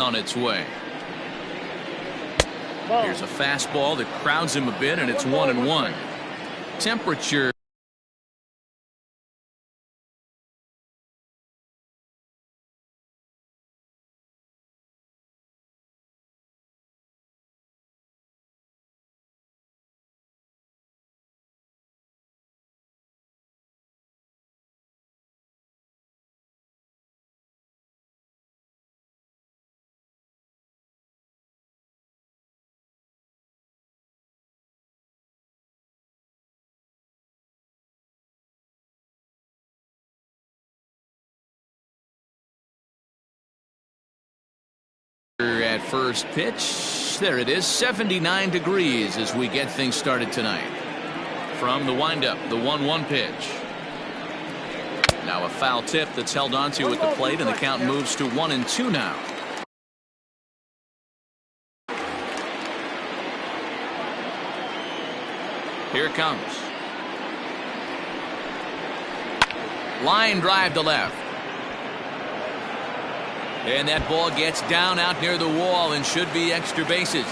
on its way. Here's a fastball that crowds him a bit, and it's 1-1. Temperature. At first pitch, there it is, 79 degrees as we get things started tonight. From the windup, the 1-1 pitch. Now a foul tip that's held onto at the plate, and the count moves to 1-2 now. Here it comes. Line drive to left. And that ball gets down out near the wall and should be extra bases.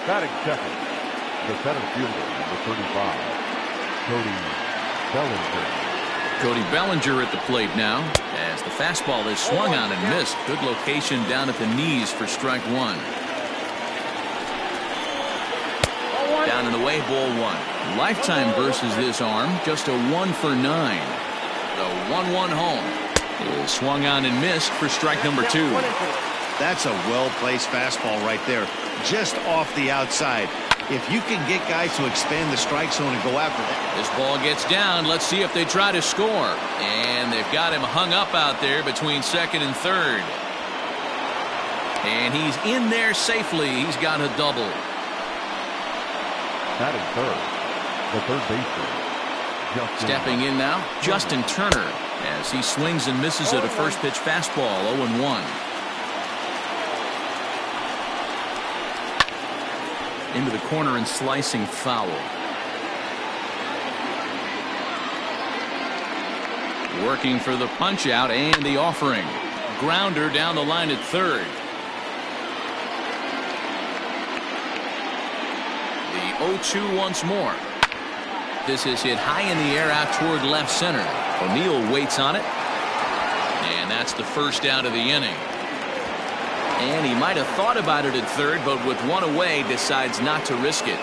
Batting second, the center fielder, number 35, Cody Bellinger. Cody Bellinger at the plate now, as the fastball is swung on and missed. Good location down at the knees for strike one. Down and away, ball one. Lifetime versus this arm, just a 1 for 9. The 1-1 home is swung on and missed for strike number 2. That's a well-placed fastball right there, just off the outside. If you can get guys to expand the strike zone and go after that. This ball gets down. Let's see if they try to score. And they've got him hung up out there between second and third. And he's in there safely. He's got a double. Batting third, the third baseman. Stepping in now, Justin Turner, as he swings and misses at a first pitch fastball, 0-1. Into the corner and slicing foul. Working for the punch out and the offering. Grounder down the line at third. The 0-2 once more. This is hit high in the air out toward left center. O'Neill waits on it. And that's the first out of the inning. And he might have thought about it at third, but with one away, decides not to risk it.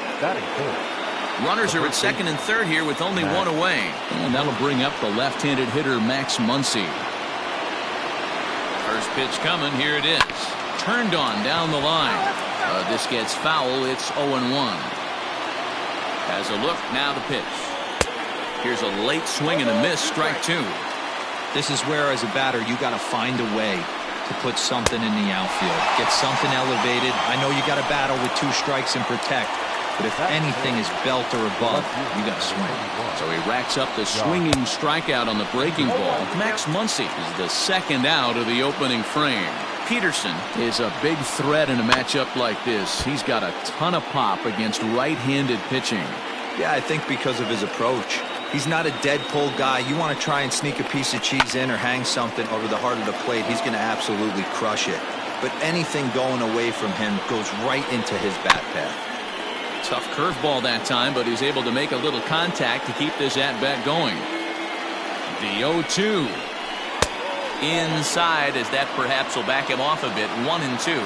Runners are at second and third here with only one away. And that'll bring up the left-handed hitter, Max Muncy. First pitch coming. Here it is. Turned on down the line. This gets foul. It's 0-1. Has a look. Now the pitch. Here's a late swing and a miss. Strike two. This is where, as a batter, you got to find a way to put something in the outfield. Get something elevated. I know you got to battle with 2 strikes and protect, but if anything is belt or above, you got to swing. So he racks up the swinging strikeout on the breaking ball. Max Muncy is the second out of the opening frame. Peterson is a big threat in a matchup like this. He's got a ton of pop against right-handed pitching. Yeah, I think because of his approach. He's not a dead pull guy. You want to try and sneak a piece of cheese in or hang something over the heart of the plate, he's going to absolutely crush it. But anything going away from him goes right into his bat path. Tough curveball that time, but he's able to make a little contact to keep this at-bat going. The 0-2. Inside, as that perhaps will back him off a bit. 1-2.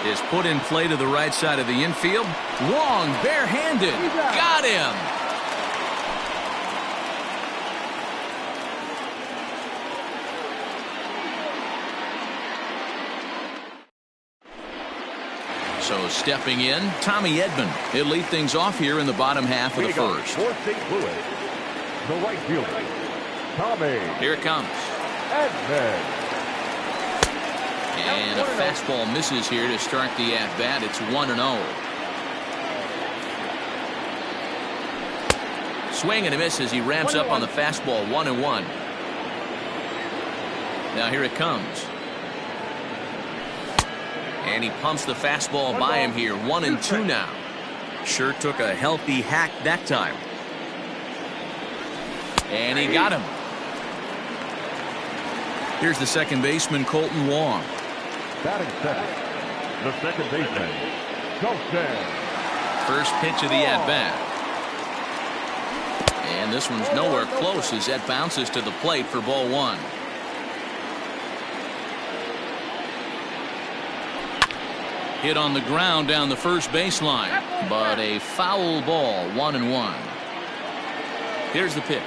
Is put in play to the right side of the infield. Wrong, barehanded. Got him. So stepping in, Tommy Edman. He'll lead things off here in the bottom half of the first. Fourth St. Louis, the right fielder, Tommy. Here it comes. Edman. And a fastball misses here to start the at-bat. It's 1-0. Swing and a miss as he ramps up on the fastball. 1-1. Now here it comes. And he pumps the fastball by him here. 1-2 now. Sure took a healthy hack that time. And he got him. Here's the second baseman, Colton Wong. Batting second, the second baseman, Colton. First pitch of the at-bat. And this one's nowhere close as that bounces to the plate for ball one. Hit on the ground down the first baseline, but a foul ball, 1-1. Here's the pitch.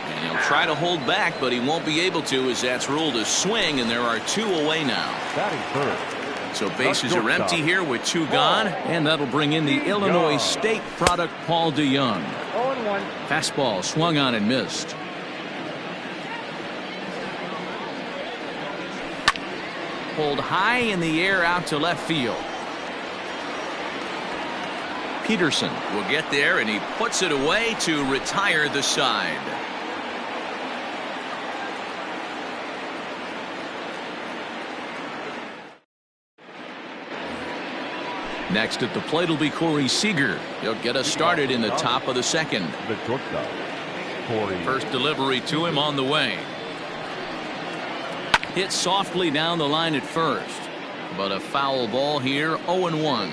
And he'll try to hold back, but he won't be able to, as that's ruled a swing, and there are two away now. Batting third. So bases are empty here with two gone, and that'll bring in the Illinois State product, Paul DeYoung. 0-1. Fastball swung on and missed. Pulled high in the air out to left field. Peterson will get there, and he puts it away to retire the side. Next at the plate will be Corey Seager. He'll get us started in the top of the second. The shortstop, Corey. First delivery to him on the way. Hit softly down the line at first, but a foul ball here, 0-1.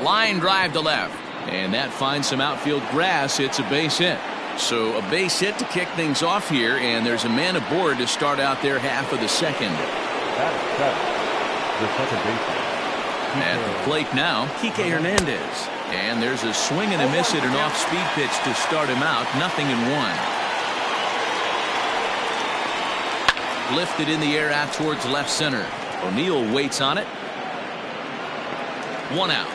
Line drive to left, and that finds some outfield grass. It's a base hit. So a base hit to kick things off here, and there's a man aboard to start out their half of the second. Batting seventh, the second baseman. At the plate now, Kike Hernandez. And there's a swing and a miss at an off-speed pitch to start him out. 0-1. Lifted in the air out towards left center. O'Neill waits on it. 1 out.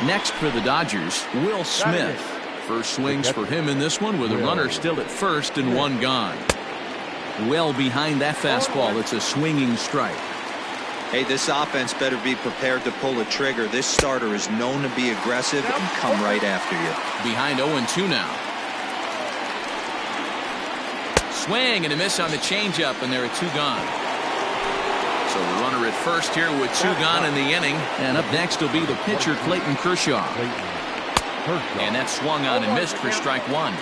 Next for the Dodgers, Will Smith. First swings for him in this one with a runner still at first and one gone. Well behind that fastball. It's a swinging strike. Hey, this offense better be prepared to pull a trigger. This starter is known to be aggressive and come right after you. Behind 0-2 now. Swing and a miss on the changeup, and there are two gone. So the runner at first here with two gone in the inning. And up next will be the pitcher, Clayton Kershaw. And that swung on and missed for strike one.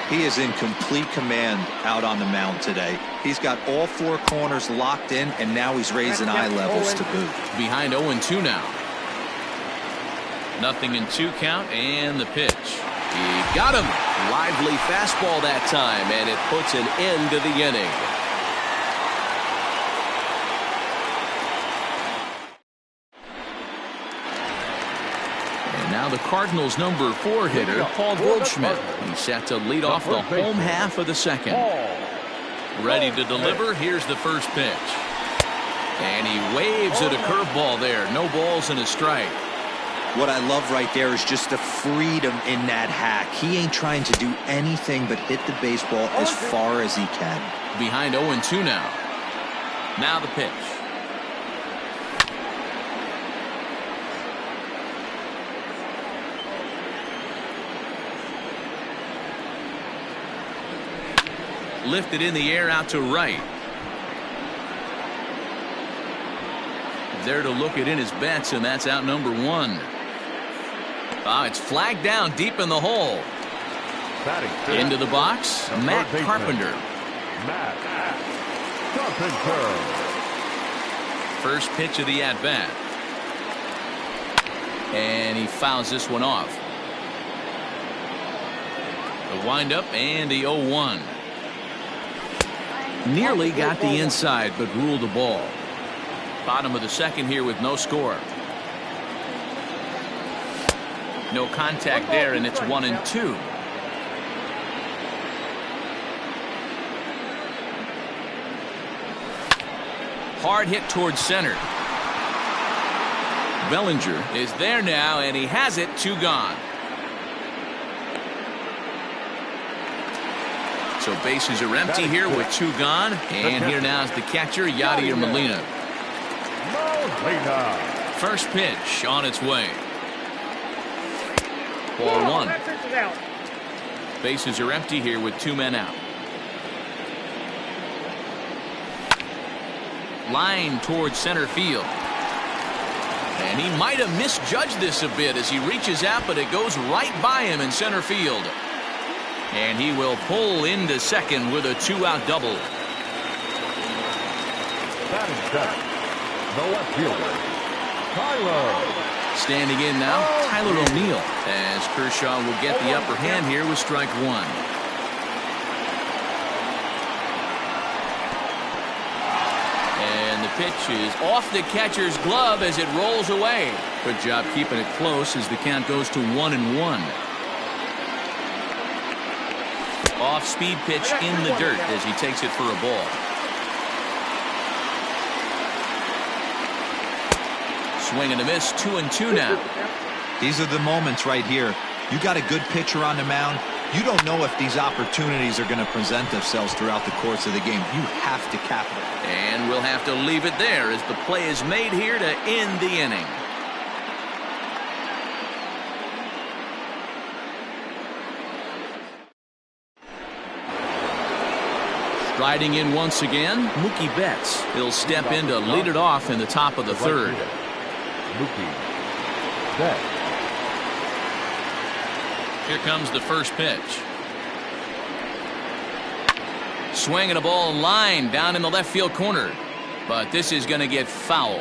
He is in complete command out on the mound today. He's got all four corners locked in, and now he's raising eye levels to boot. Behind 0-2 now. 0-2 count, and the pitch. He got him. Lively fastball that time, and it puts an end to the inning. Now the Cardinals' number 4 hitter, Paul Goldschmidt. He's set to lead off the home half of the second. Ready to deliver. Here's the first pitch. And he waves at a curveball there. No balls and a strike. What I love right there is just the freedom in that hack. He ain't trying to do anything but hit the baseball as far as he can. Behind 0-2 now. Now the pitch. Lifted in the air out to right. There to look it in his bets, and that's out number 1. It's flagged down deep in the hole. Into the box, Matt Carpenter. Matt Carpenter. First pitch of the at-bat. And he fouls this one off. The windup and the 0-1. Nearly got the inside, but ruled the ball. Bottom of the second here with no score. No contact there, and it's 1-2. Hard hit towards center. Bellinger is there now, and he has it. 2 gone. So bases are empty here with 2 gone. And here now is the catcher, Yadier Molina. First pitch on its way. Ball 1. Bases are empty here with 2 men out. Line towards center field. And he might have misjudged this a bit as he reaches out, but it goes right by him in center field. And he will pull into second with a 2-out double. The left fielder, Tyler. Standing in now, Tyler O'Neill, as Kershaw will get the upper hand here with strike 1. And the pitch is off the catcher's glove as it rolls away. Good job keeping it close as the count goes to 1-1. Off-speed pitch in the dirt as he takes it for a ball. Swing and a miss, 2-2 now. These are the moments right here. You got a good pitcher on the mound. You don't know if these opportunities are going to present themselves throughout the course of the game. You have to capitalize. And we'll have to leave it there as the play is made here to end the inning. Striding in once again, Mookie Betts. He'll step in to lead it off in the top of the third. Mookie Betts. Here comes the first pitch. Swing and a ball line down in the left field corner. But this is going to get foul.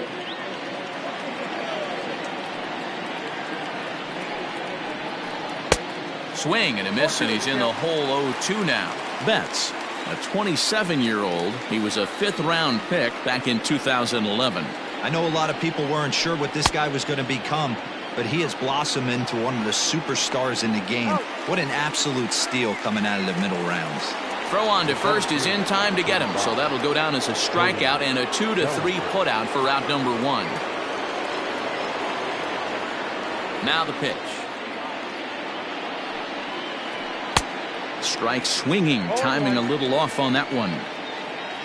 Swing and a miss, and he's in the hole 0-2 now. Betts, a 27-year-old. He was a 5th-round pick back in 2011. I know a lot of people weren't sure what this guy was going to become, but he has blossomed into one of the superstars in the game. What an absolute steal coming out of the middle rounds. Throw on to first is in time to get him, so that'll go down as a strikeout and a 2-3 putout for out number 1. Now the pitch. Strike swinging, timing a little off on that one.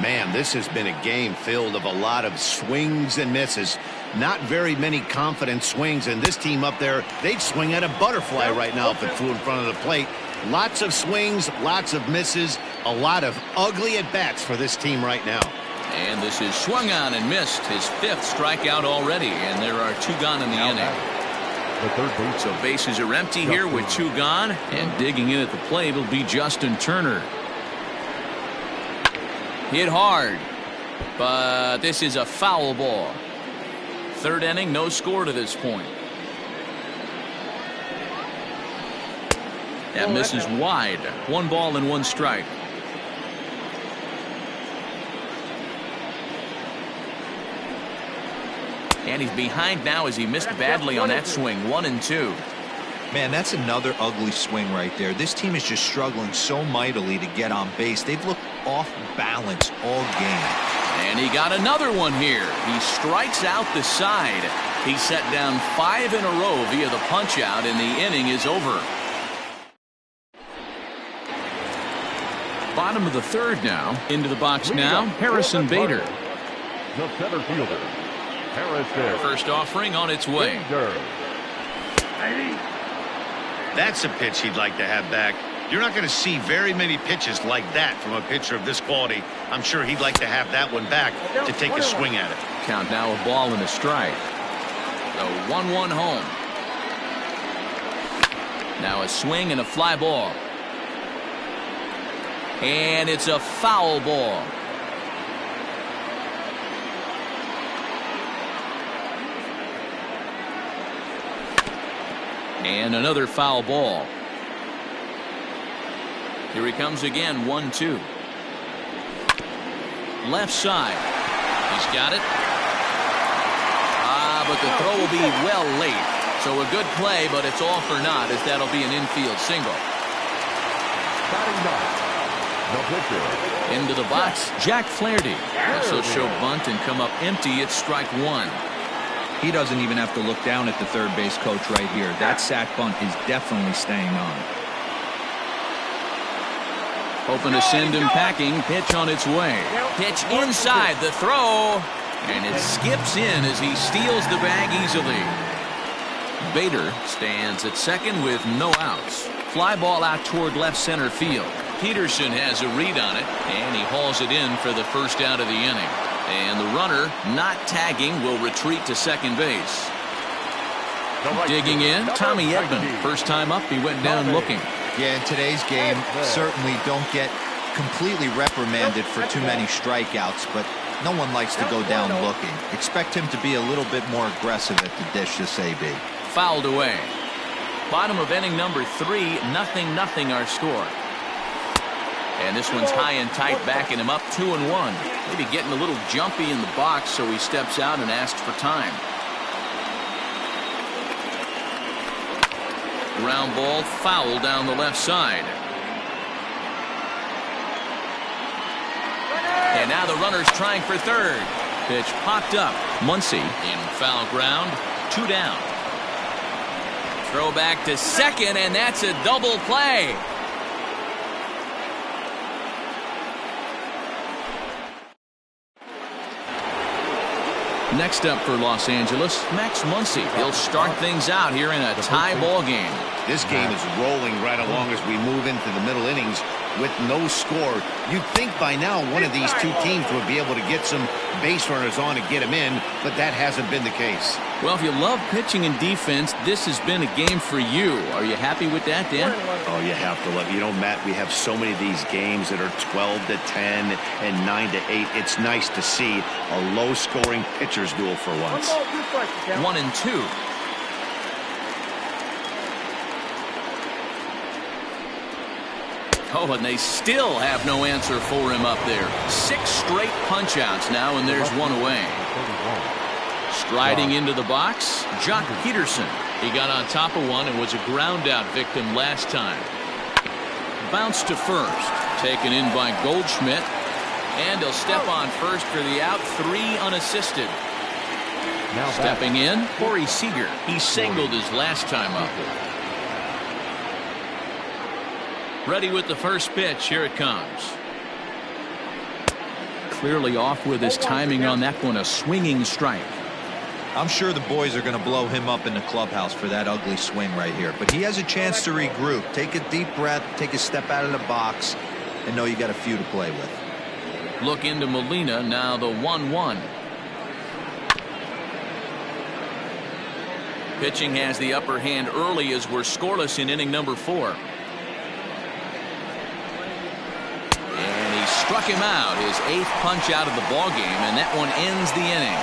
Man, this has been a game filled of a lot of swings and misses. Not very many confident swings, and this team up there, they'd swing at a butterfly right now if it flew in front of the plate. Lots of swings, lots of misses, a lot of ugly at-bats for this team right now. And this is swung on and missed, his 5th strikeout already, and there are 2 gone in the inning. So bases are empty here with 2 gone, and digging in at the plate will be Justin Turner. Hit hard, but this is a foul ball. 3rd inning, no score to this point. That misses wide. 1 ball and 1 strike. And he's behind now as he missed badly on that swing. 1-2. Man, that's another ugly swing right there. This team is just struggling so mightily to get on base. They've looked off balance all game. And he got another one here. He strikes out the side. He set down 5 in a row via the punch out, and the inning is over. Bottom of the 3rd now. Into the box now, Harrison Bader. The center fielder, Harrison. First offering on its way. That's a pitch he'd like to have back. You're not going to see very many pitches like that from a pitcher of this quality. I'm sure he'd like to have that one back to take a swing at it. Count now a ball and a strike. The 1-1 home. Now a swing and a fly ball. And it's a foul ball. And another foul ball. Here he comes again, 1-2. Left side. He's got it. But the throw will be well late. So a good play, but it's all for naught as that'll be an infield single. Into the box, Jack Flaherty. This will show bunt and come up empty at strike 1. He doesn't even have to look down at the third base coach right here. That sac bunt is definitely staying on. Hoping to send him packing. Pitch on its way. Pitch inside the throw. And it skips in as he steals the bag easily. Bader stands at second with no outs. Fly ball out toward left center field. Peterson has a read on it, and he hauls it in for the first out of the inning. And the runner, not tagging, will retreat to second base. Digging in, Tommy Edman. First time up, he went down looking. Yeah, in today's game, certainly don't get completely reprimanded for too many strikeouts, but no one likes to go down looking. Expect him to be a little bit more aggressive at the dish this AB. Fouled away. Bottom of inning number 3, 0-0 our score. And this one's high and tight, backing him up 2-1. Maybe getting a little jumpy in the box, so he steps out and asks for time. Ground ball foul down the left side. And now the runner's trying for third. Pitch popped up. Muncy in foul ground. 2 down. Throw back to second, and that's a double play. Next up for Los Angeles, Max Muncy. He'll start things out here in a tie ball game. This game is rolling right along as we move into the middle innings with no score. You'd think by now one of these two teams would be able to get some base runners on and get them in, but that hasn't been the case. Well, if you love pitching and defense, this has been a game for you. Are you happy with that, Dan? Oh, you have to love. You know, Matt, we have so many of these games that are 12-10 and 9-8. It's nice to see a low-scoring pitcher's duel for once. 1-2. Oh, and they still have no answer for him up there. 6 straight punch-outs now, and there's one away. Striding into the box, Jock Peterson. He got on top of one and was a ground-out victim last time. Bounced to first. Taken in by Goldschmidt. And he'll step on first for the out. 3 unassisted. Stepping in, Corey Seager. He singled his last time up. Ready with the first pitch. Here it comes. Clearly off with his timing on that one. A swinging strike. I'm sure the boys are going to blow him up in the clubhouse for that ugly swing right here. But he has a chance to regroup. Take a deep breath. Take a step out of the box. And know you got a few to play with. Look into Molina. Now the 1-1. Pitching has the upper hand early as we're scoreless in inning number 4. And he struck him out, his 8th punch out of the ball game, and that one ends the inning.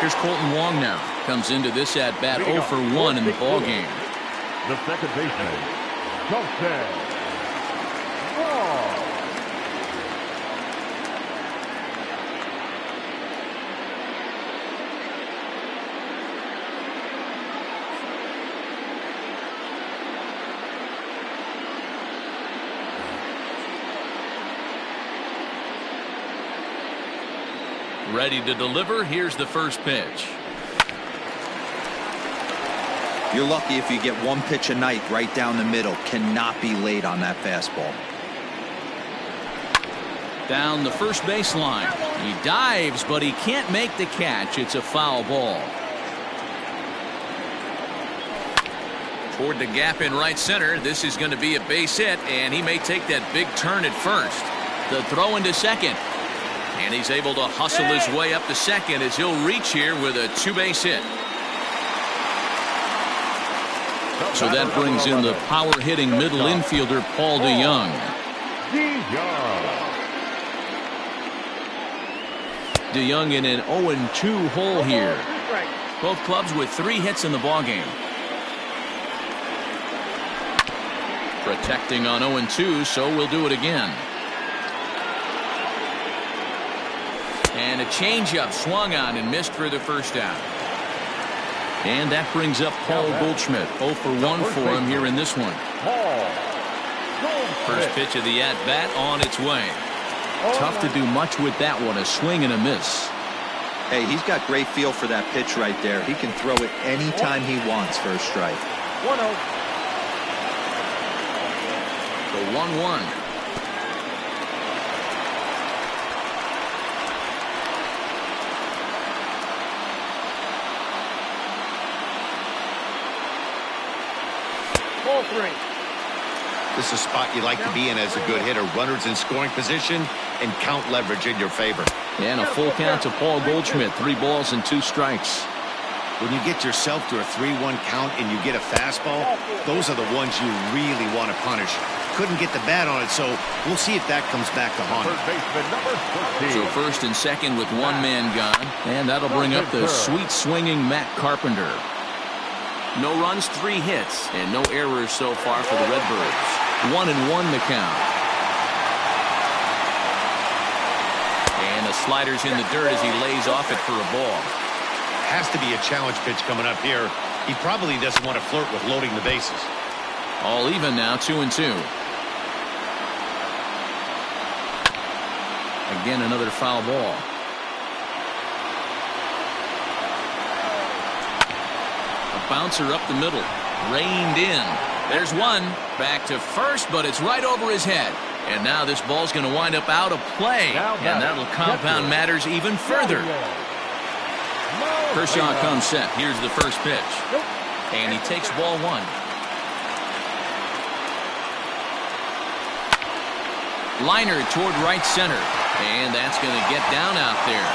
Here's Colton Wong now. Comes into this at bat 0 for 1 in the ball game. The second baseman, Colton Wong. Ready to deliver. Here's the first pitch. You're lucky if you get one pitch a night right down the middle. Cannot be late on that fastball. Down the first baseline. He dives, but he can't make the catch. It's a foul ball. Toward the gap in right center. This is going to be a base hit, and he may take that big turn at first. The throw into second. And he's able to hustle his way up to second as he'll reach here with a 2-base hit. So that brings in the power-hitting middle infielder, Paul DeYoung. DeYoung in an 0-2 hole here. Both clubs with 3 hits in the ballgame. Protecting on 0-2, so we'll do it again. And a changeup swung on and missed for the first out. And that brings up Paul Goldschmidt. 0 for 1 for him here in this one. First pitch of the at-bat on its way. Tough to do much with that one. A swing and a miss. Hey, he's got great feel for that pitch right there. He can throw it anytime he wants for a strike. 1-0. The 1-1. Ball 3. This is a spot you like to be in as a good hitter. Runners in scoring position and count leverage in your favor. And a full count to Paul Goldschmidt. 3 balls and 2 strikes. When you get yourself to a 3-1 count and you get a fastball, those are the ones you really want to punish. Couldn't get the bat on it, so we'll see if that comes back to haunt him. First baseman number 13. So first and second with 1 man gone. And that'll bring up the sweet swinging Matt Carpenter. No runs, 3 hits, and no errors so far for the Redbirds. 1-1 the count. And the slider's in the dirt as he lays off it for a ball. Has to be a challenge pitch coming up here. He probably doesn't want to flirt with loading the bases. All even now, 2-2. Again, another foul ball. A bouncer up the middle. Reined in. There's one. Back to first, but it's right over his head. And now this ball's going to wind up out of play. And that'll compound matters even further. Kershaw comes set. Here's the first pitch. And he takes ball 1. Liner toward right center. And that's going to get down out there.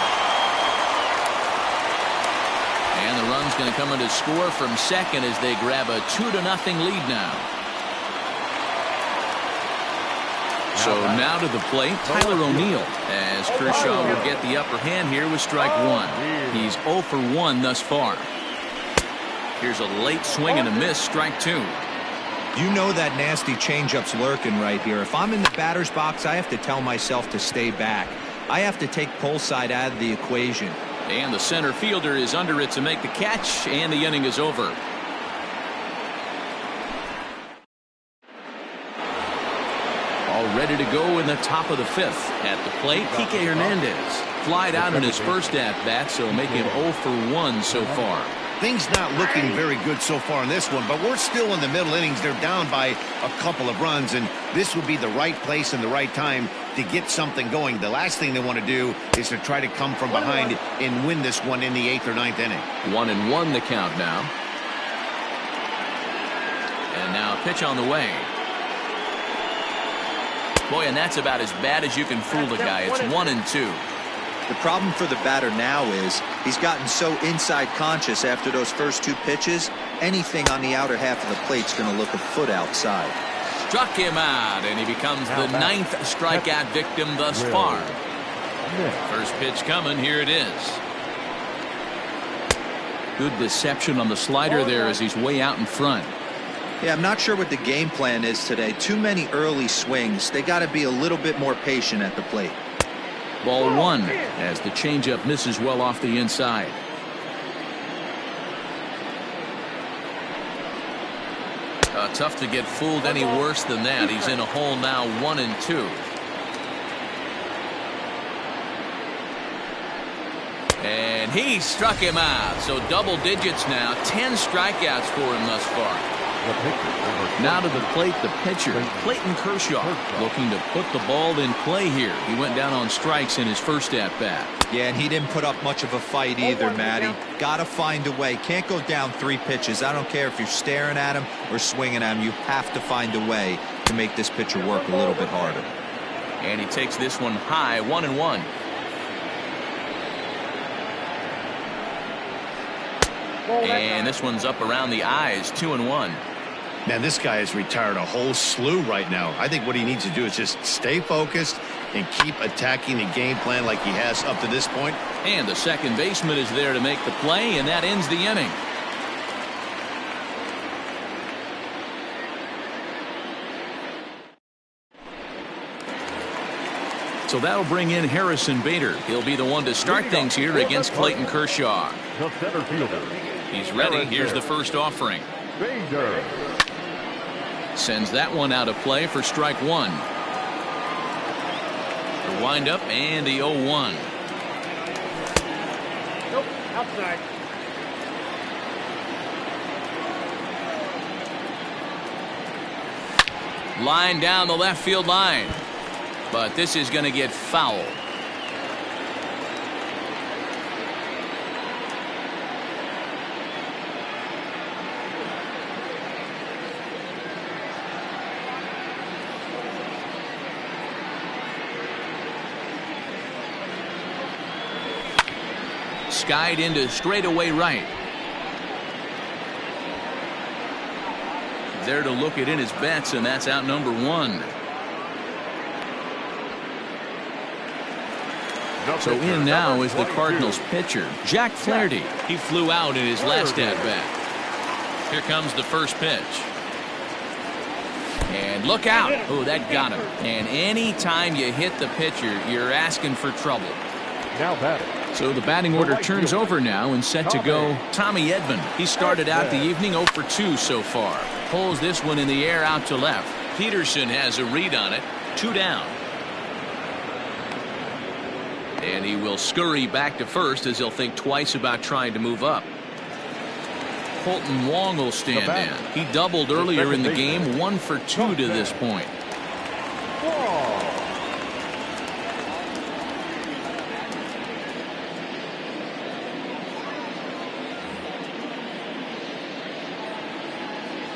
And the run's going to come in to score from second as they grab a 2-0 lead now. So now to the plate, Tyler O'Neill, as Kershaw will get the upper hand here with strike 1. He's 0 for 1 thus far. Here's a late swing and a miss, strike 2. You know that nasty changeup's lurking right here. If I'm in the batter's box, I have to tell myself to stay back. I have to take pull side out of the equation. And the center fielder is under it to make the catch, and the inning is over. All ready to go in the top of the 5th. At the plate, Kike Hernandez. Flied out in his first at-bat, so make him 0 for 1 so far. Things not looking very good so far in this one, but we're still in the middle innings. They're down by a couple of runs, and this would be the right place and the right time to get something going. The last thing they want to do is to try to come from behind and win this one in the 8th or 9th inning. 1-1 the count now. And now a pitch on the way. Boy, and that's about as bad as you can fool the guy. It's 1-2. The problem for the batter now is he's gotten so inside conscious after those first 2 pitches, anything on the outer half of the plate's going to look a foot outside. Struck him out, and he becomes the 9th strikeout victim thus far. First pitch coming, here it is. Good deception on the slider there as he's way out in front. Yeah, I'm not sure what the game plan is today. Too many early swings. They got to be a little bit more patient at the plate. Ball 1 as the changeup misses well off the inside. Tough to get fooled any worse than that. He's in a hole now, 1-2. And he struck him out. So double digits now. 10 strikeouts for him thus far. Now to the plate, the pitcher, Clayton Kershaw, looking to put the ball in play here. He went down on strikes in his first at-bat. Yeah, and he didn't put up much of a fight either, Matty. Got to find a way. Can't go down 3 pitches. I don't care if you're staring at him or swinging at him. You have to find a way to make this pitcher work a little bit harder. And he takes this one high, 1-1. And this one's up around the eyes, 2-1. Man, this guy has retired a whole slew right now. I think what he needs to do is just stay focused and keep attacking the game plan like he has up to this point. And the second baseman is there to make the play, and that ends the inning. So that'll bring in Harrison Bader. He'll be the one to start things here against Clayton Kershaw. The center fielder. He's ready. Here's the first offering. Bader. Sends that one out of play for strike 1. The windup and the 0-1. Outside. Line down the left field line. But this is going to get foul. Skied into straightaway right. There to look it in his bets, and that's out number one. So in now is the Cardinals pitcher, Jack Flaherty. He flew out in his last at-bat. Here comes the first pitch. And look out. Oh, that got him. And anytime you hit the pitcher, you're asking for trouble. Now batting. So the batting order turns over now and set to go Tommy Edman. He started out the evening 0 for 2 so far. Pulls this one in the air out to left. Peterson has a read on it. 2 down. And he will scurry back to first as he'll think twice about trying to move up. Colton Wong will stand in. He doubled earlier in the game. 1 for 2 to this point.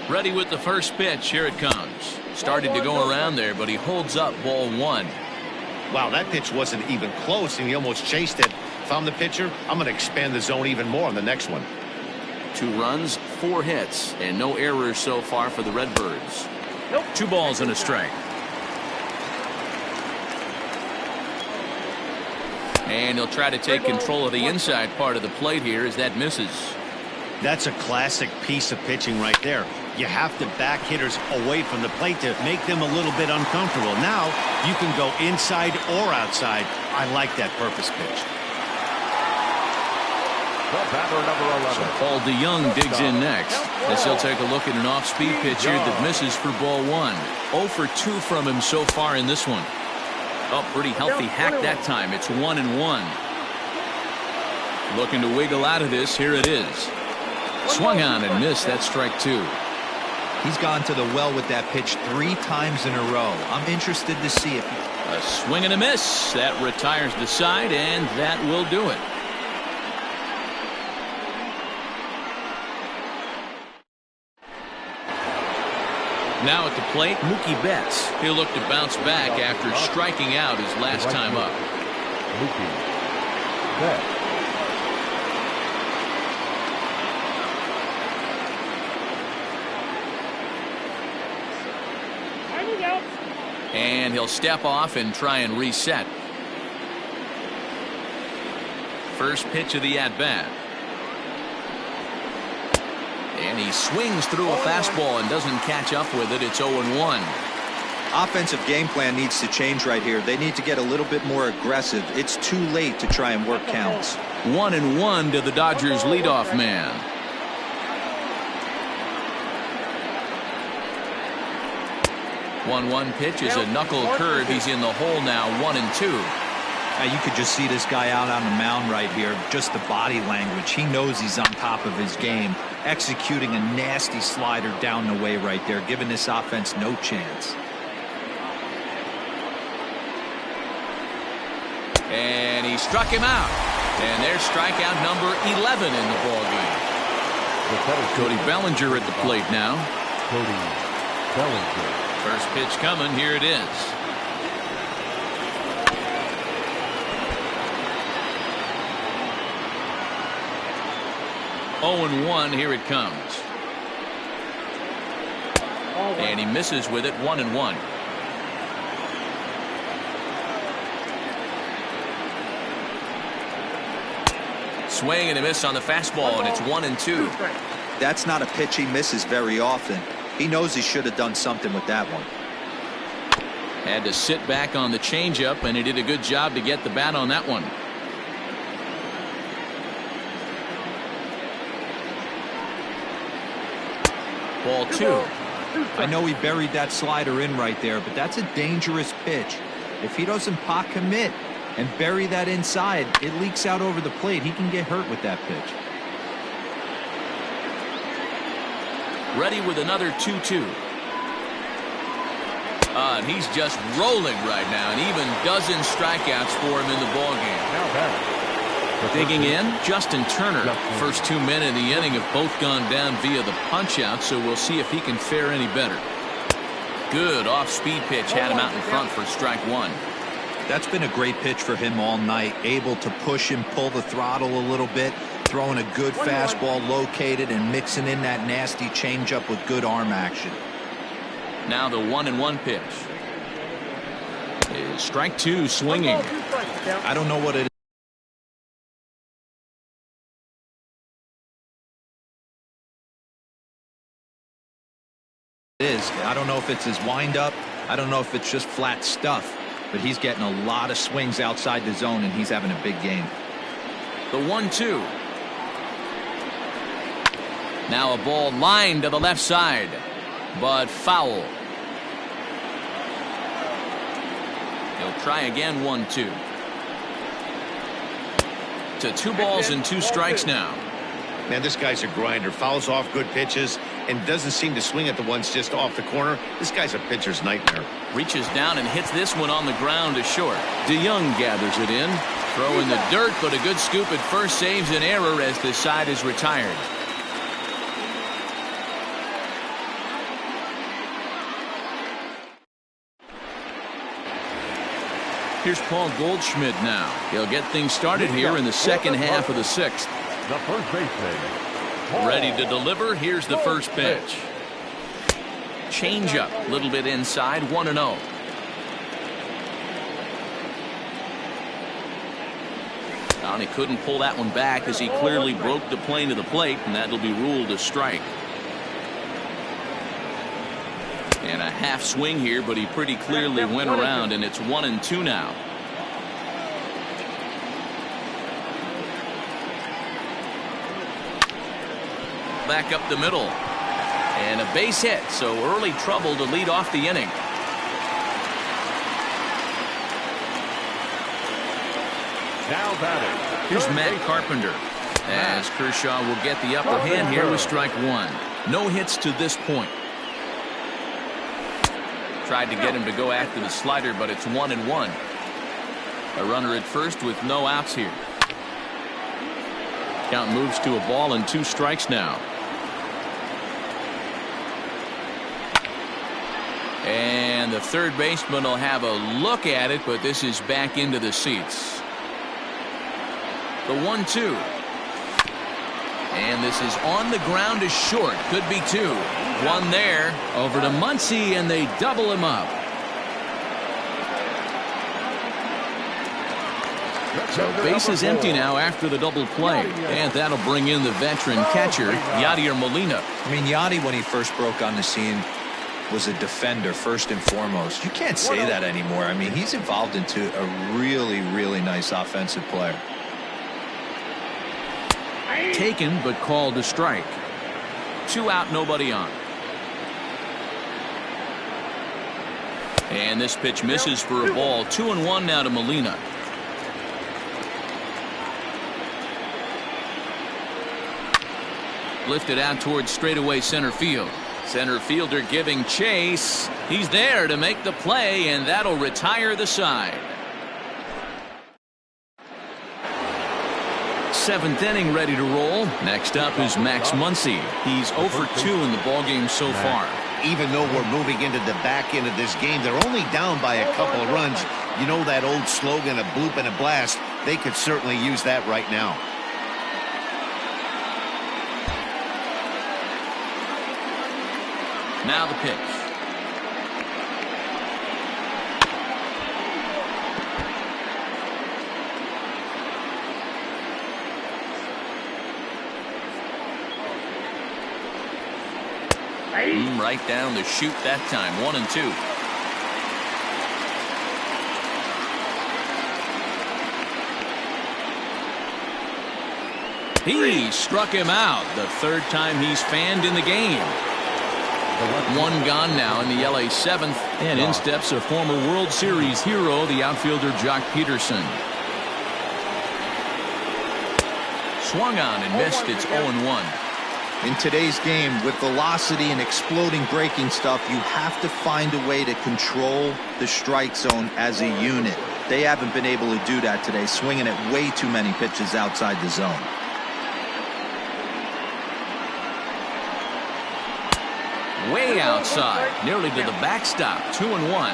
Ready with the first pitch. Here it comes. Started to go around there, but he holds up ball 1. Wow, that pitch wasn't even close, and he almost chased it. If I'm the pitcher, I'm going to expand the zone even more on the next one. 2 runs, 4 hits, and no errors so far for the Redbirds. 2 balls and a strike. And he'll try to take control of the inside part of the plate here as that misses. That's a classic piece of pitching right there. You have to back hitters away from the plate to make them a little bit uncomfortable. Now you can go inside or outside. I like that purpose pitch. The batter, number 11. So Paul DeYoung digs in next as he'll take a look at an off-speed pitch here that misses for ball 1. 0 for 2 from him so far in this one. Oh, pretty healthy hack that time. It's 1-1. Looking to wiggle out of this. Here it is. Swung on and missed. That's strike 2. He's gone to the well with that pitch 3 times in a row. I'm interested to see if a swing and a miss. That retires the side, and that will do it. Now at the plate, Mookie Betts. He'll look to bounce back after striking out his last time up. Mookie Betts. And he'll step off and try and reset. First pitch of the at-bat. And he swings through a fastball and doesn't catch up with it. It's 0-1. offensive game plan needs to change right here. They need to get a little bit more aggressive. It's too late to try and work counts. 1-1 to the Dodgers leadoff man. One pitch is a knuckle curve. He's in the hole now. 1-2. Now you could just see this guy out on the mound right here. Just the body language. He knows he's on top of his game. Executing a nasty slider down the way right there, giving this offense no chance. And he struck him out. And there's strikeout number 11 in the ballgame. Cody Bellinger at the plate now. Cody Bellinger. First pitch coming. Here it is. Oh, 1. Here it comes. And he misses with it. 1-1. Swing and a miss on the fastball, and it's 1-2. That's not a pitch he misses very often. He knows he should have done something with that one. Had to sit back on the changeup, and he did a good job to get the bat on that one. Ball 2. I know he buried that slider in right there, but that's a dangerous pitch. If he doesn't pot commit, and bury that inside. It leaks out over the plate. He can get hurt with that pitch. Ready with another 2-2. And he's just rolling right now, and even dozen strikeouts for him in the ballgame. Now batter. Digging in, Justin Turner. First 2 men in the inning have both gone down via the punch-out, so we'll see if he can fare any better. Good off-speed pitch had him out in front for strike one. That's been a great pitch for him all night. Able to push and pull the throttle a little bit, throwing a good fastball located and mixing in that nasty changeup with good arm action. Now the 1-1 pitch. Is strike two swinging. I don't know what it is. I don't know if it's his windup. I don't know if it's just flat stuff. But he's getting a lot of swings outside the zone, and he's having a big game. The 1-2. Now a ball lined to the left side, but foul. He'll try again. 1-2. To 2 balls and 2 strikes now. Man, this guy's a grinder. Fouls off good pitches and doesn't seem to swing at the ones just off the corner. This guy's a pitcher's nightmare. Reaches down and hits this one on the ground to short. DeYoung gathers it in. Throw in the dirt, but a good scoop at first saves an error as the side is retired. Here's Paul Goldschmidt now. He'll get things started here in the second half of the 6th. The first baseman. Ready to deliver. Here's the first pitch. Change up. A little bit inside. 1-0. And he couldn't pull that one back as he clearly broke the plane of the plate, and that'll be ruled a strike. And a half swing here, but he pretty clearly went around, and it's 1-2 now. Back up the middle. And a base hit, so early trouble to lead off the inning. Now batting. Here's Matt Carpenter, as Kershaw will get the upper hand here with strike one. No hits to this point. Tried to get him to go after the slider, but it's 1-1. A runner at first with no outs here. Count moves to a ball and 2 strikes now. And the third baseman will have a look at it, but this is back into the seats. The 1-2. And this is on the ground to short. Could be 2. One there. Over to Muncy, and they double him up. So base is empty now after the double play. And that'll bring in the veteran catcher, Yadier Molina. I mean, Yadi, when he first broke on the scene, was a defender first and foremost. You can't say that anymore. I mean, he's evolved into a really, really nice offensive player. Taken, but called a strike. 2 out, nobody on. And this pitch misses for a ball. 2-1 now to Molina. Lifted out towards straightaway center field. Center fielder giving chase. He's there to make the play, and that'll retire the side. 7th inning ready to roll. Next up is Max Muncy. He's 0 for 2 in the ballgame so far. Even though we're moving into the back end of this game, they're only down by a couple of runs. You know that old slogan, a bloop and a blast. They could certainly use that right now. Now the pitch. Right down the chute that time. 1-2. He struck him out. The third time he's fanned in the game. One gone now in the LA 7th, and in steps a former World Series hero, the outfielder Jock Peterson. Swung on and missed. It's 0-1. In today's game, with velocity and exploding breaking stuff, you have to find a way to control the strike zone as a unit. They haven't been able to do that today, swinging at way too many pitches outside the zone. Way outside, nearly to the backstop. 2-1.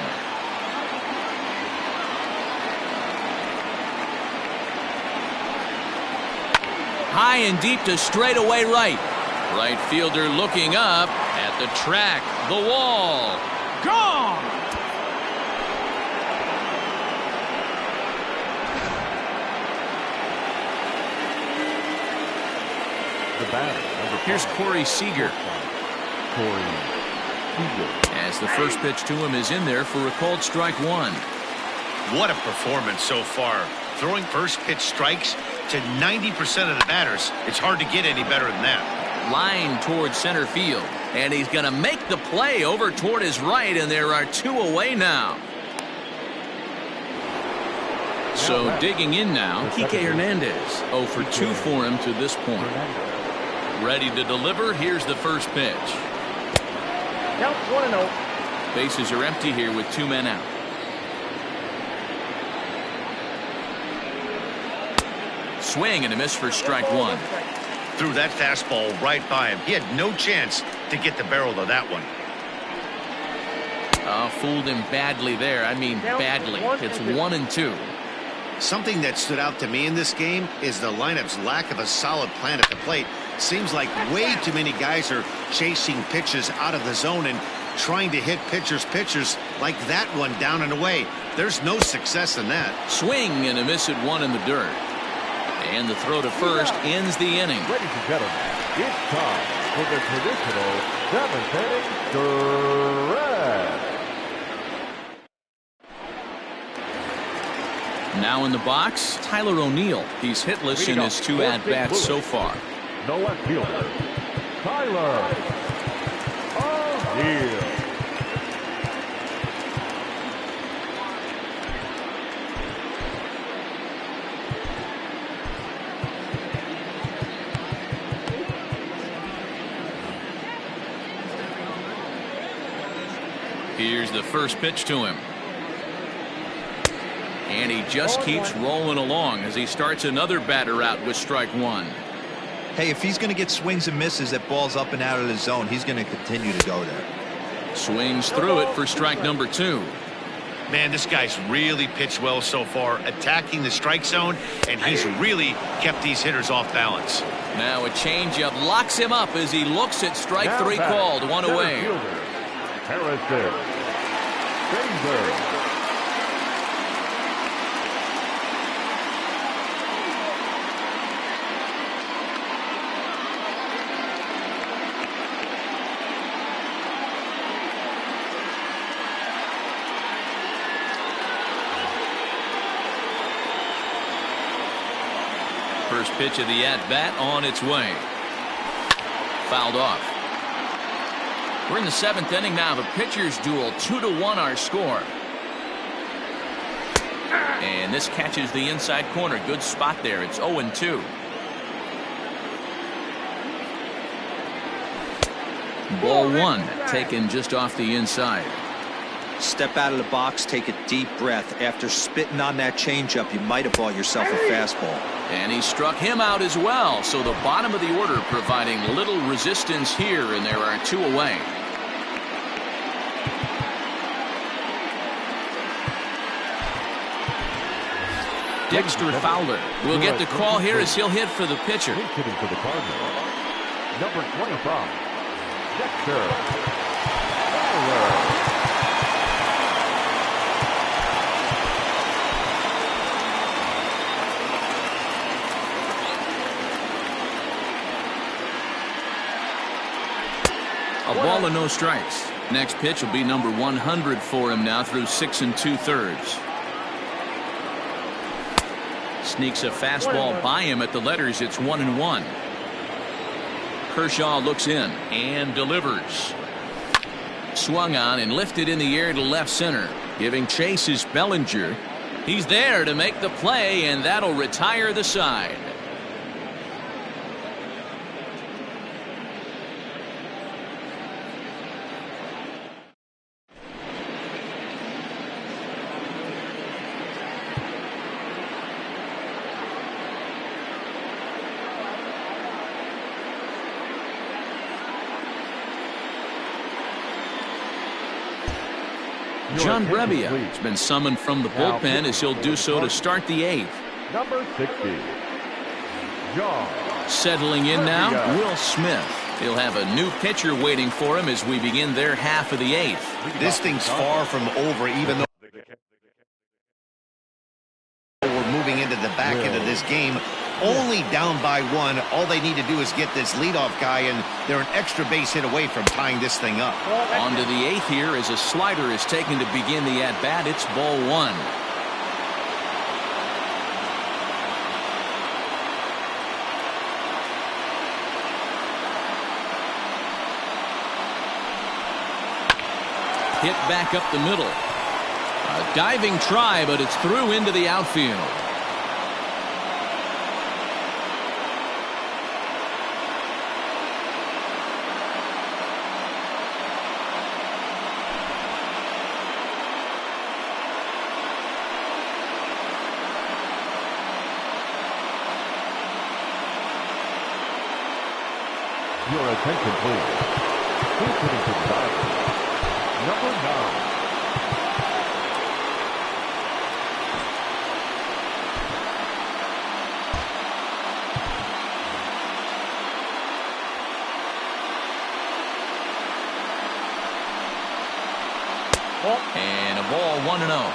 High and deep to straightaway right. Right fielder looking up at the track. The wall. Gone. The batter. Here's Corey Seager. As the first pitch to him is in there for a called strike one. What a performance so far. Throwing first pitch strikes to 90% of the batters. It's hard to get any better than that. Line towards center field. And he's going to make the play over toward his right, and there are two away now. So digging in now, Kike Hernandez. 0 for 2 for him to this point. Ready to deliver. Here's the first pitch. Count 1-0. Bases are empty here with 2 men out. Swing and a miss for strike one. Threw that fastball right by him. He had no chance to get the barrel of that one. Fooled him badly there. I mean badly. It's 1-2. Something that stood out to me in this game is the lineup's lack of a solid plan at the plate. Seems like way too many guys are chasing pitches out of the zone and trying to hit pitchers like that one down and away. There's no success in that. Swing and a miss at one in the dirt. And the throw to first ends the inning. Ladies and gentlemen, it's time for the traditional 7th inning stretch. Now in the box, Tyler O'Neill. He's hitless in his 2 at-bats so far. No left fielder, Tyler O'Neill. Here's the first pitch to him. And he just keeps rolling along as he starts another batter out with strike one. Hey, if he's going to get swings and misses at balls up and out of the zone, he's going to continue to go there. Swings through it for strike number 2. Man, this guy's really pitched well so far, attacking the strike zone, and he's really kept these hitters off balance. Now a changeup locks him up as he looks at strike 3 called. One away. Harrison. First pitch of the at-bat on its way. Fouled off. We're in the 7th inning now. The pitchers duel. 2-1 our score. And this catches the inside corner. Good spot there. It's 0-2. Ball 1 taken just off the inside. Step out of the box, take a deep breath. After spitting on that changeup, you might have bought yourself a fastball. And he struck him out as well. So the bottom of the order providing little resistance here, and there are 2 away. Dexter Fowler will get the call here as he'll hit for the pitcher. Hitting for the Cardinals, number 25, Dexter Fowler. A ball and no strikes. Next pitch will be number 100 for him now through 6 2/3. Sneaks a fastball by him at the letters. It's 1-1. Kershaw looks in and delivers. Swung on and lifted in the air to left center. Giving chase is Bellinger. He's there to make the play, and that'll retire the side. John Brebbia has been summoned from the bullpen as he'll do so to start the 8th. Number 60, John. Settling in now, Will Smith. He'll have a new pitcher waiting for him as we begin their half of the 8th. This thing's far from over, even though we're moving into the back end of this game. Only down by 1. All they need to do is get this leadoff guy, and they're an extra base hit away from tying this thing up. On to the 8th here as a slider is taken to begin the at-bat. It's ball 1. Hit back up the middle. A diving try, but it's through into the outfield. Your attention, please. Who's hitting to the diamond? Number 9. And a ball 1-0.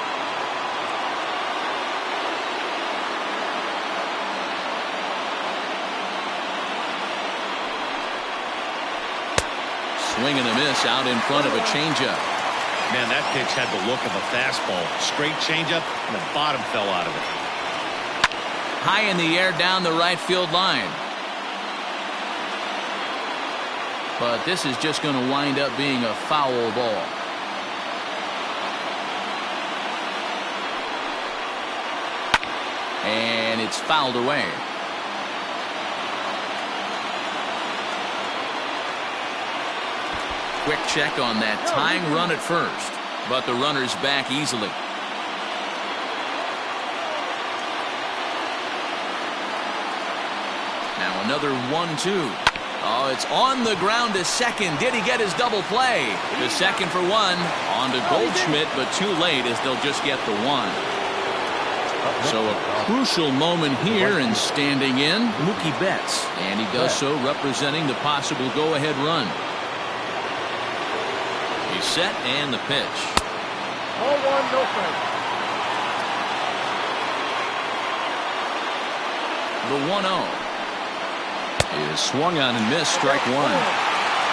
Swing and a miss out in front of a changeup. Man, that pitch had the look of a fastball. Straight changeup, and the bottom fell out of it. High in the air down the right field line. But this is just going to wind up being a foul ball. And it's fouled away. Quick check on that tying run at first, but the runner's back easily. Now another 1-2. Oh, it's on the ground to second. Did he get his double play? The second for 1. On to Goldschmidt, but too late as they'll just get the 1. So a crucial moment here, and standing in, Mookie Betts. And he does so representing the possible go-ahead run. He's set and the pitch. 0-1, no strike. The 1-0 is swung on and missed, strike 1.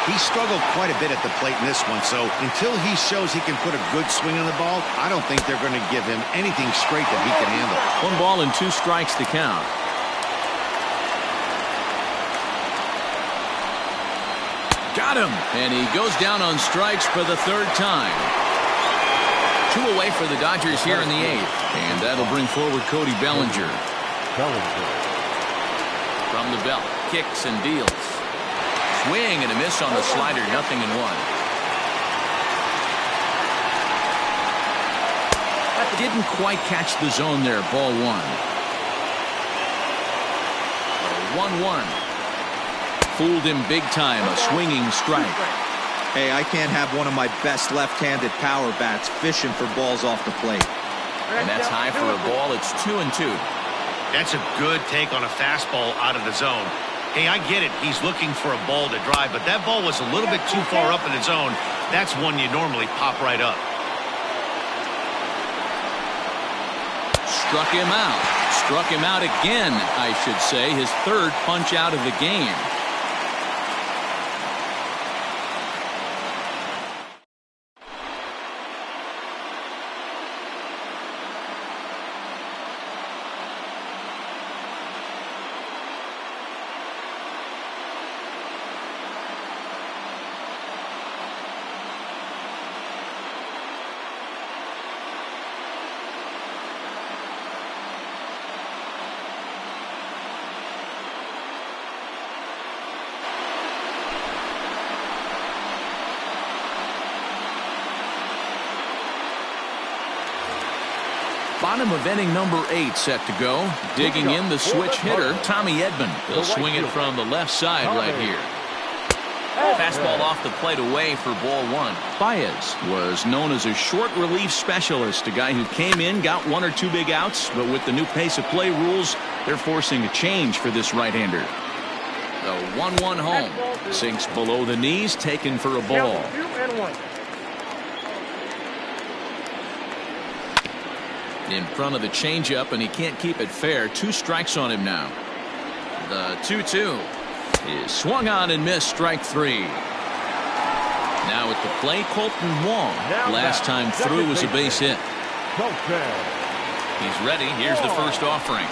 He struggled quite a bit at the plate in this one, so until he shows he can put a good swing on the ball, I don't think they're going to give him anything straight that he can handle. 1 ball and 2 strikes to count. Got him, and he goes down on strikes for the 3rd time. 2 away for the Dodgers here in the 8th, and that'll bring forward Cody Bellinger. From the belt, kicks and deals. Swing and a miss on the slider, 0-1. Didn't quite catch the zone there, ball 1. 1-1. Fooled him big time, a swinging strike. Hey, I can't have one of my best left-handed power bats fishing for balls off the plate. And that's high for a ball. It's 2-2. That's a good take on a fastball out of the zone. Hey, I get it. He's looking for a ball to drive, but that ball was a little bit too far up in the zone. That's one you normally pop right up. Struck him out. Struck him out again, I should say. His 3rd punch out of the game. Bottom of inning number 8 set to go. Digging in the switch hitter, Tommy Edman. He'll swing it from the left side right here. Fastball off the plate away for ball 1. Baez was known as a short relief specialist, a guy who came in, got 1 or 2 big outs, but with the new pace of play rules, they're forcing a change for this right-hander. The 1-1 home. Sinks below the knees, taken for a ball. In front of the changeup, and he can't keep it fair. 2 strikes on him now. The 2-2 is swung on and missed, strike 3. Now at the plate, Colton Wong. Last time through was a base hit. He's ready. Here's the first offering.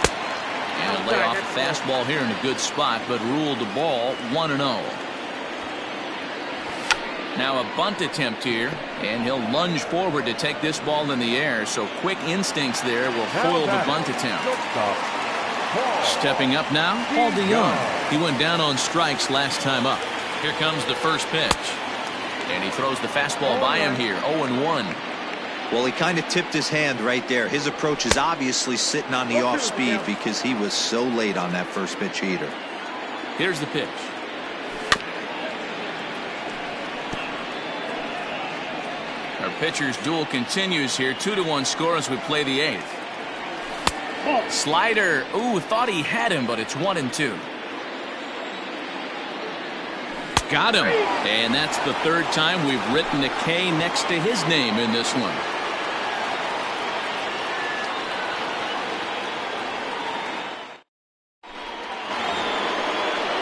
And a lay off a fastball here in a good spot, but ruled the ball 1-0. Now a bunt attempt here, and he'll lunge forward to take this ball in the air, so quick instincts there will foil the bunt attempt. Stepping up now, Paul DeYoung. He went down on strikes last time up. Here comes the first pitch. And he throws the fastball by him here, 0-1. Well, he kind of tipped his hand right there. His approach is obviously sitting on the off speed because he was so late on that first pitch heater. Here's the pitch. Our pitcher's duel continues here. 2-1 score as we play the 8th. Slider. Ooh, thought he had him, but it's 1-2. Got him. And that's the 3rd time we've written a K next to his name in this one.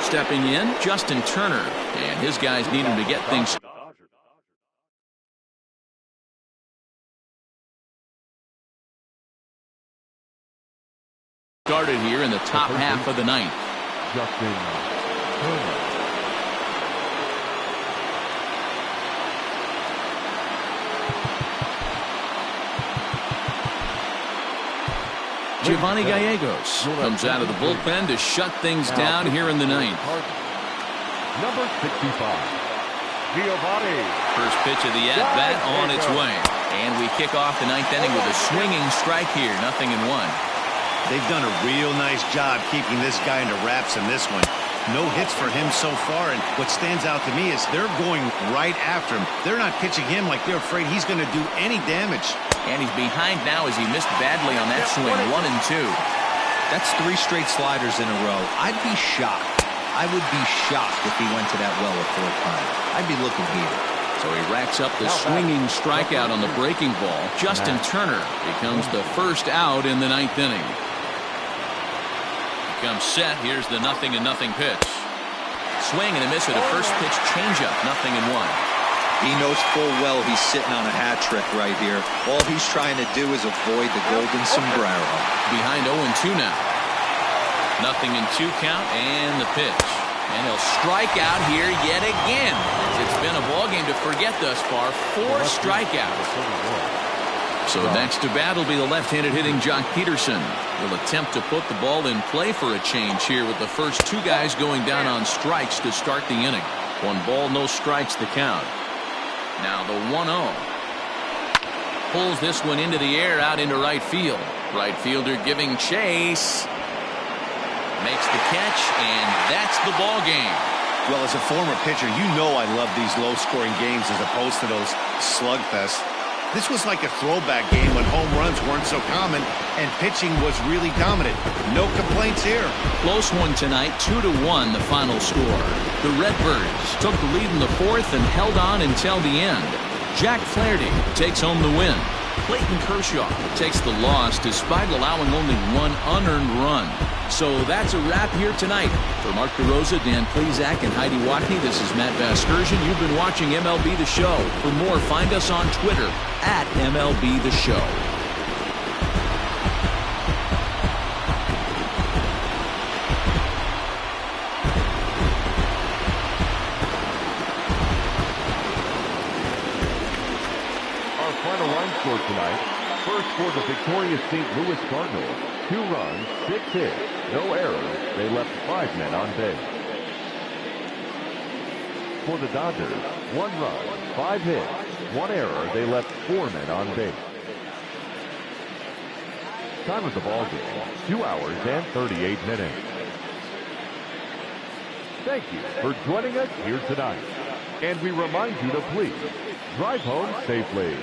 Stepping in, Justin Turner. And his guys need him to get things started here in the top half of the 9th. Justin Turner. Giovanni Gallegos comes out of the bullpen to shut things down here in the 9th. Number 65, Giovanni. First pitch of the at-bat on its way. And we kick off the 9th inning with a swinging strike here, 0-1. They've done a real nice job keeping this guy under wraps in this one. No hits for him so far, and what stands out to me is they're going right after him. They're not pitching him like they're afraid he's going to do any damage. And he's behind now as he missed badly on that swing, 1-2. That's 3 straight sliders in a row. I'd be shocked. I would be shocked if he went to that well a 4th time. I'd be looking here. So he racks up the swinging strikeout on the breaking ball. Justin Turner becomes the first out in the 9th inning. Comes set. Here's the 0-0 pitch. Swing and a miss with a first pitch changeup. 0-1. He knows full well he's sitting on a hat trick right here. All he's trying to do is avoid the golden sombrero. Behind 0-2 now. 0-2 count and the pitch. And he'll strike out here yet again. It's been a ball game to forget thus far. 4 strikeouts. So next to bat will be the left-handed hitting Jock Peterson. Will attempt to put the ball in play for a change here with the first 2 guys going down on strikes to start the inning. 1 ball, no strikes the count. Now the 1-0. Pulls this one into the air out into right field. Right fielder giving chase. Makes the catch, and that's the ball game. Well, as a former pitcher, you know I love these low-scoring games as opposed to those slugfests. This was like a throwback game when home runs weren't so common and pitching was really dominant. No complaints here. Close one tonight, 2-1 the final score. The Redbirds took the lead in the 4th and held on until the end. Jack Flaherty takes home the win. Clayton Kershaw takes the loss despite allowing only 1 unearned run. So that's a wrap here tonight. For Mark DeRosa, Dan Plesac, and Heidi Watney, this is Matt Vasgersian. You've been watching MLB The Show. For more, find us on Twitter at MLB The Show. Our final line score tonight. First for the victorious St. Louis Cardinals. 2 runs, 6 hits, no errors. They left 5 men on base. For the Dodgers, 1 run, 5 hits, 1 error. They left 4 men on base. Time of the ball game, 2 hours and 38 minutes. Thank you for joining us here tonight. And we remind you to please drive home safely.